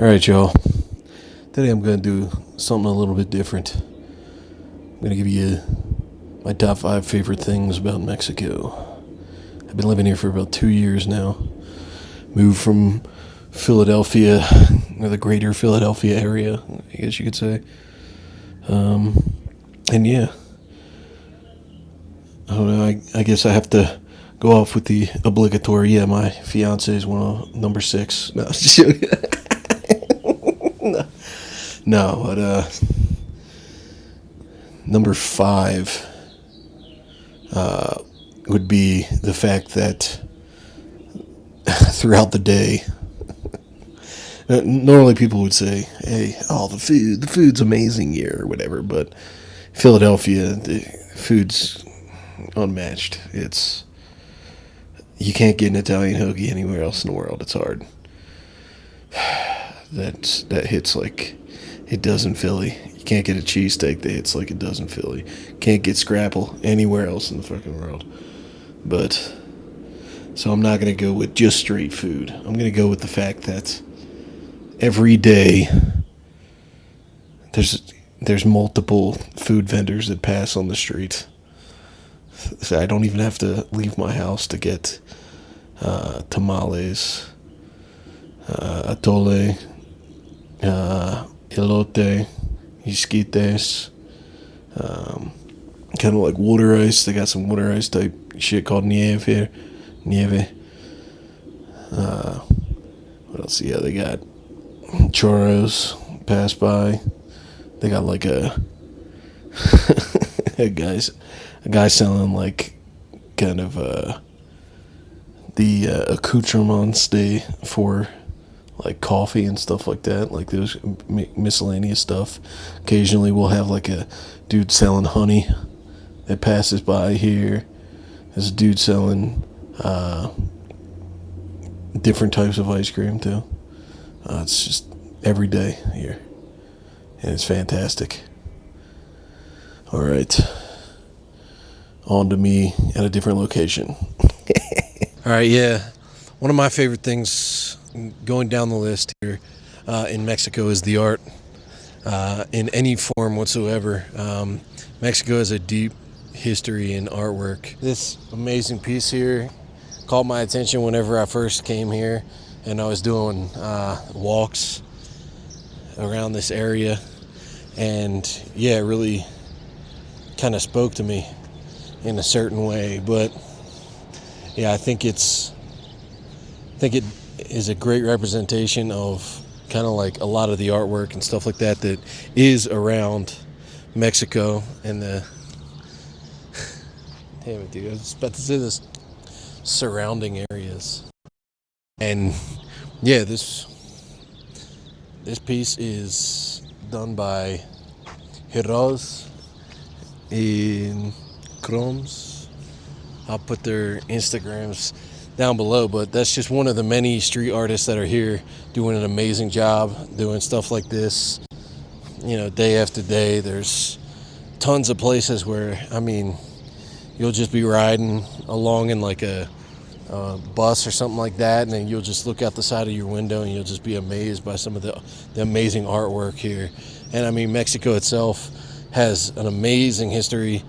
Alright, y'all. Today I'm going to do something a little bit different. I'm going to give you my top 5 favorite things about Mexico. I've been living here for about 2 years now. Moved from Philadelphia, or the greater Philadelphia area, I guess you could say. And yeah, I don't know, I guess I have to go off with the obligatory, my fiance is number 6. No, just joking. No, but number 5 would be the fact that throughout the day, normally people would say, "Hey, the food's amazing here," or whatever. But Philadelphia, the food's unmatched. You can't get an Italian hoagie anywhere else in the world. It's hard. That hits like it does in Philly. You can't get a cheesesteak that hits like it does in Philly. Can't get Scrapple anywhere else in the fucking world. But so I'm not gonna go with just straight food. I'm gonna go with the fact that every day there's multiple food vendors that pass on the street. So I don't even have to leave my house to get tamales, atole, elote, isquites, kind of like water ice. They got some water ice type shit called nieve here. Nieve. What else? Yeah, they got churros pass by. They got like a guy selling like kind of the accoutrements for like coffee and stuff like that, like those miscellaneous stuff. Occasionally we'll have like a dude selling honey that passes by here. There's a dude selling different types of ice cream too. It's just every day here, and it's fantastic. All right, on to me at a different location. All right, yeah. One of my favorite things going down the list here in Mexico is the art in any form whatsoever. Mexico has a deep history in artwork. This amazing piece here caught my attention whenever I first came here, and I was doing walks around this area, and yeah, it really kind of spoke to me in a certain way. But yeah, I think it is a great representation of kind of like a lot of the artwork and stuff like that is around Mexico and the damn it, dude, I was about to say this, surrounding areas. And yeah, this piece is done by Heroes in Chromes. I'll put their Instagrams down below, but that's just one of the many street artists that are here doing an amazing job doing stuff like this, day after day. There's tons of places where, you'll just be riding along in like a bus or something like that, and then you'll just look out the side of your window and you'll just be amazed by some of the amazing artwork here. And Mexico itself has an amazing history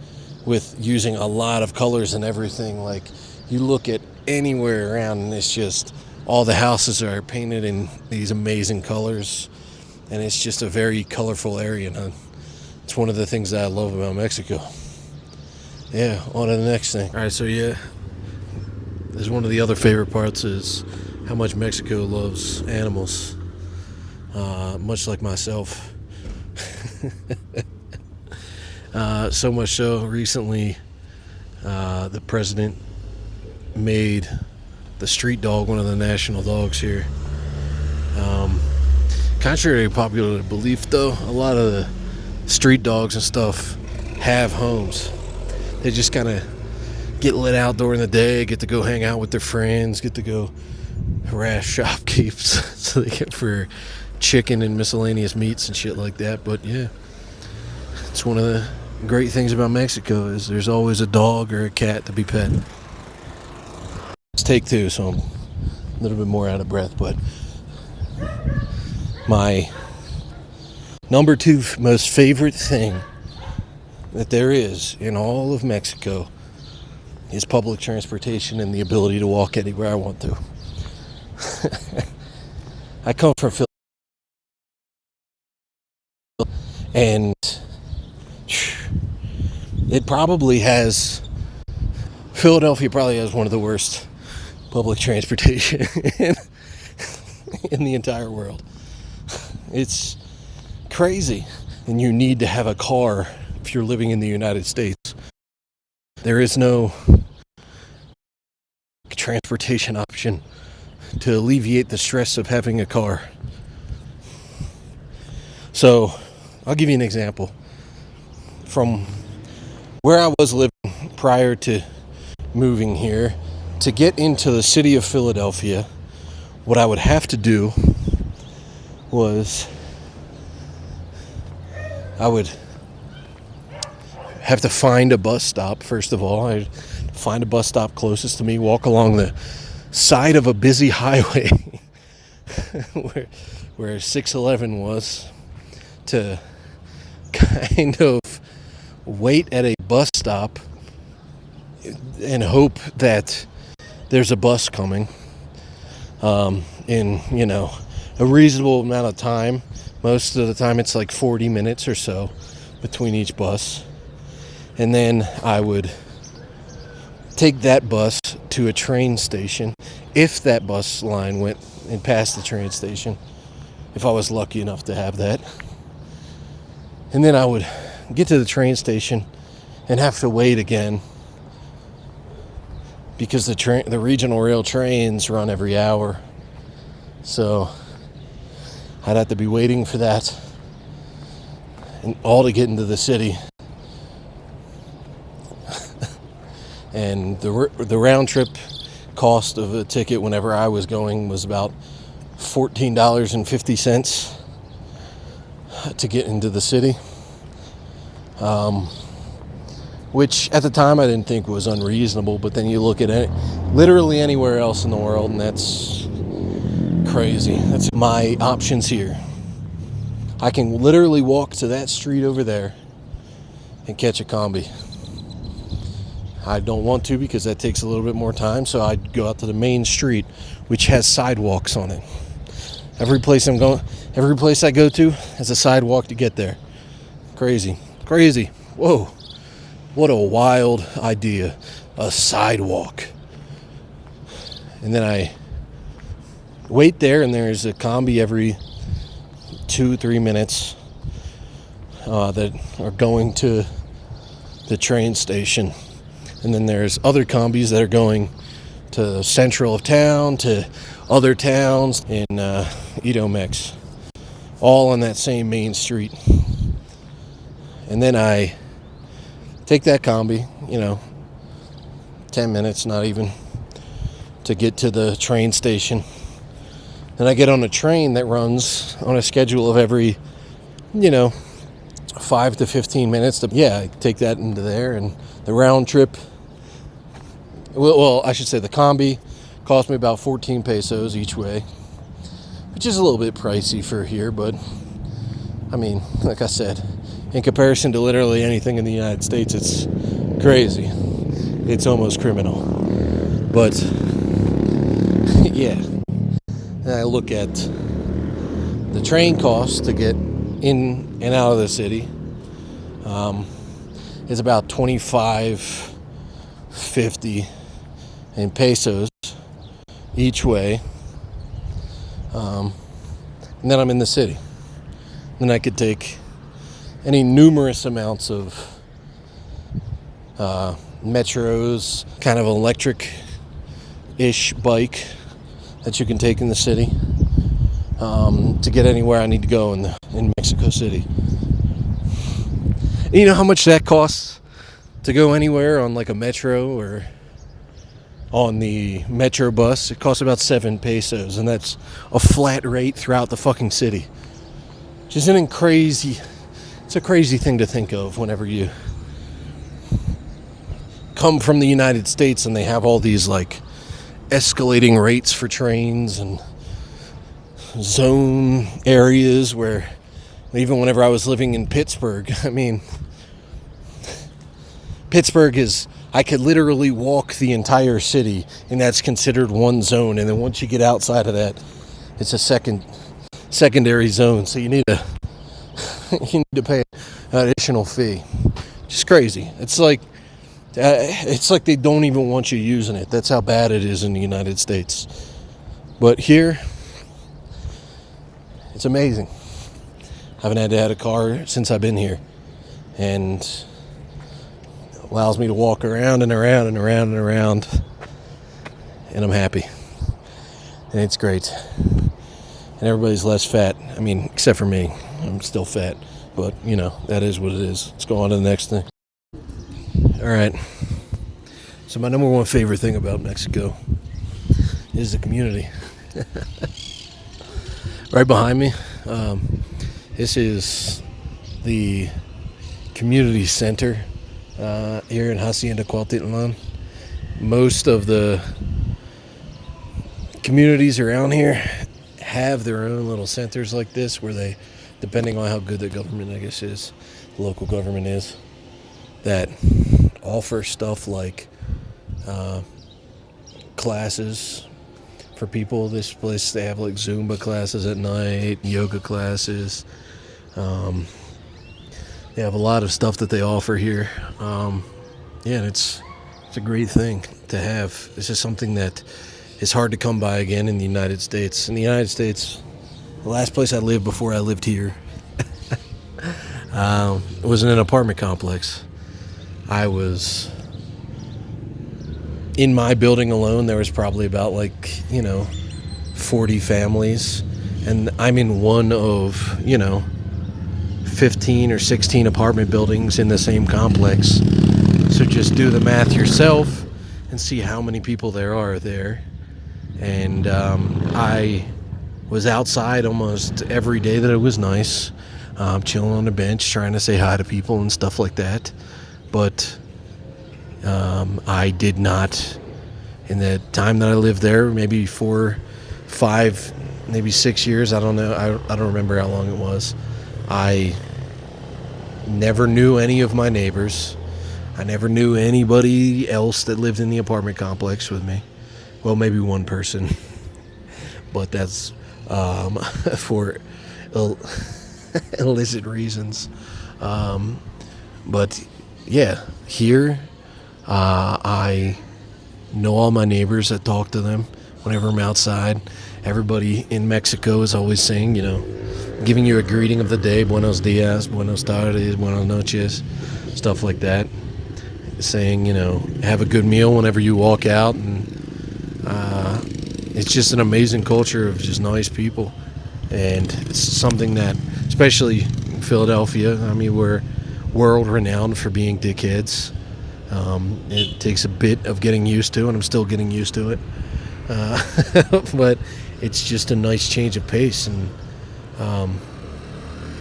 with using a lot of colors and everything. Like, you look at anywhere around and it's just all the houses are painted in these amazing colors, and it's just a very colorful area, and it's one of the things that I love about Mexico. Yeah, on to the next thing. All right, so yeah, there's one of the other favorite parts is how much Mexico loves animals, much like myself. So much so, recently, the president made the street dog one of the national dogs here. Contrary to popular belief, though, a lot of the street dogs and stuff have homes. They just kind of get let out during the day, get to go hang out with their friends, get to go harass shopkeepers so they get for chicken and miscellaneous meats and shit like that. But yeah, it's one of the great things about Mexico is there's always a dog or a cat to be pet. It's take 2, so I'm a little bit more out of breath, but My number two most favorite thing that there is in all of Mexico is public transportation and the ability to walk anywhere I want to. I come from Philadelphia, and Philadelphia probably has one of the worst public transportation in the entire world. It's crazy, and you need to have a car if you're living in the United States. There is no transportation option to alleviate the stress of having a car. So, I'll give you an example. From where I was living prior to moving here, to get into the city of Philadelphia, what I would have to do was I would have to find a bus stop. First of all, I'd find a bus stop closest to me, walk along the side of a busy highway where 611 was, to kind of wait at a bus stop and hope that there's a bus coming in, a reasonable amount of time. Most of the time it's like 40 minutes or so between each bus. And then I would take that bus to a train station, if that bus line went and passed the train station, if I was lucky enough to have that. And then I would get to the train station and have to wait again, because the regional rail trains run every hour. So I'd have to be waiting for that, and all to get into the city. And the round trip cost of a ticket whenever I was going was about $14.50 to get into the city. Which at the time I didn't think was unreasonable, but then you look at it, literally anywhere else in the world, and that's crazy. That's my options here. I can literally walk to that street over there and catch a combi. I don't want to, because that takes a little bit more time, so I'd go out to the main street, which has sidewalks on it. Every place I go to has a sidewalk to get there. Crazy. Whoa. What a wild idea. A sidewalk. And then I wait there, and there's a combi every 2-3 minutes that are going to the train station. And then there's other combis that are going to central of town, to other towns in Edomex, all on that same main street. And then I take that combi, 10 minutes, not even, to get to the train station. Then I get on a train that runs on a schedule of every, 5 to 15 minutes. I take that into there, and the round trip, well, I should say the combi cost me about 14 pesos each way, which is a little bit pricey for here, but, like I said, in comparison to literally anything in the United States, it's crazy. It's almost criminal. But, yeah. And I look at the train costs to get in and out of the city. It's about $25.50 in pesos each way. And then I'm in the city. Then I could take any numerous amounts of metros, kind of electric-ish bike that you can take in the city to get anywhere I need to go in Mexico City. And you know how much that costs to go anywhere on like a metro or on the metro bus? It costs about 7 pesos, and that's a flat rate throughout the fucking city. Which isn't crazy. It's a crazy thing to think of whenever you come from the United States and they have all these like escalating rates for trains and zone areas where, even whenever I was living in Pittsburgh, I mean, Pittsburgh is, I could literally walk the entire city, and that's considered one zone. And then once you get outside of that, it's a secondary zone. So you need to pay an additional fee. Just crazy. It's like they don't even want you using it. That's how bad it is in the United States. But here, it's amazing. I haven't had to have a car since I've been here, and allows me to walk around and around and around and around, and I'm happy, and it's great, and everybody's less fat. I mean, except for me. I'm still fat, but that is what it is. Let's go on to the next thing. All right, so my number one favorite thing about Mexico is the community. Right behind me, this is the community center here in Hacienda Cuautitlan. Most of the communities around here have their own little centers like this, where they, depending on how good the government, I guess, is, the local government is, that offer stuff like classes for people. This place, they have like Zumba classes at night, yoga classes. They have a lot of stuff that they offer here. And it's a great thing to have. This is something that is hard to come by again in the United States. In the United States, the last place I lived before I lived here was in an apartment complex. I was in my building alone. There was probably about 40 families, and I'm in one of 15 or 16 apartment buildings in the same complex. So just do the math yourself and see how many people there are there. And I was outside almost every day that it was nice, chilling on the bench, trying to say hi to people and stuff like that. But I did not, in the time that I lived there, maybe 4, 5, maybe 6 years, I don't know, I don't remember how long it was, I never knew any of my neighbors. I never knew anybody else that lived in the apartment complex with me. Well, maybe one person, but that's for illicit reasons. But yeah, here I know all my neighbors. I talk to them whenever I'm outside. Everybody in Mexico is always saying, giving you a greeting of the day, buenos dias, buenos tardes, buenas noches, stuff like that. Saying, have a good meal whenever you walk out. And it's just an amazing culture of just nice people. And it's something that, especially in Philadelphia, I mean, we're world renowned for being dickheads. It takes a bit of getting used to, and I'm still getting used to it. But it's just a nice change of pace, and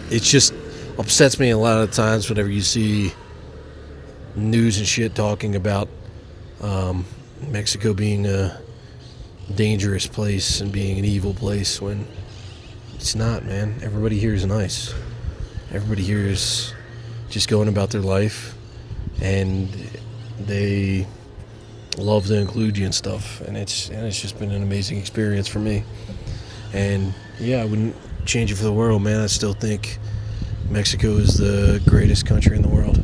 it just upsets me a lot of times whenever you see news and shit talking about Mexico being a dangerous place and being an evil place, when it's not, man. Everybody here is nice. Everybody here is just going about their life, and they love to include you and stuff, and it's just been an amazing experience for me. And yeah, I wouldn't change it for the world, man. I still think Mexico is the greatest country in the world.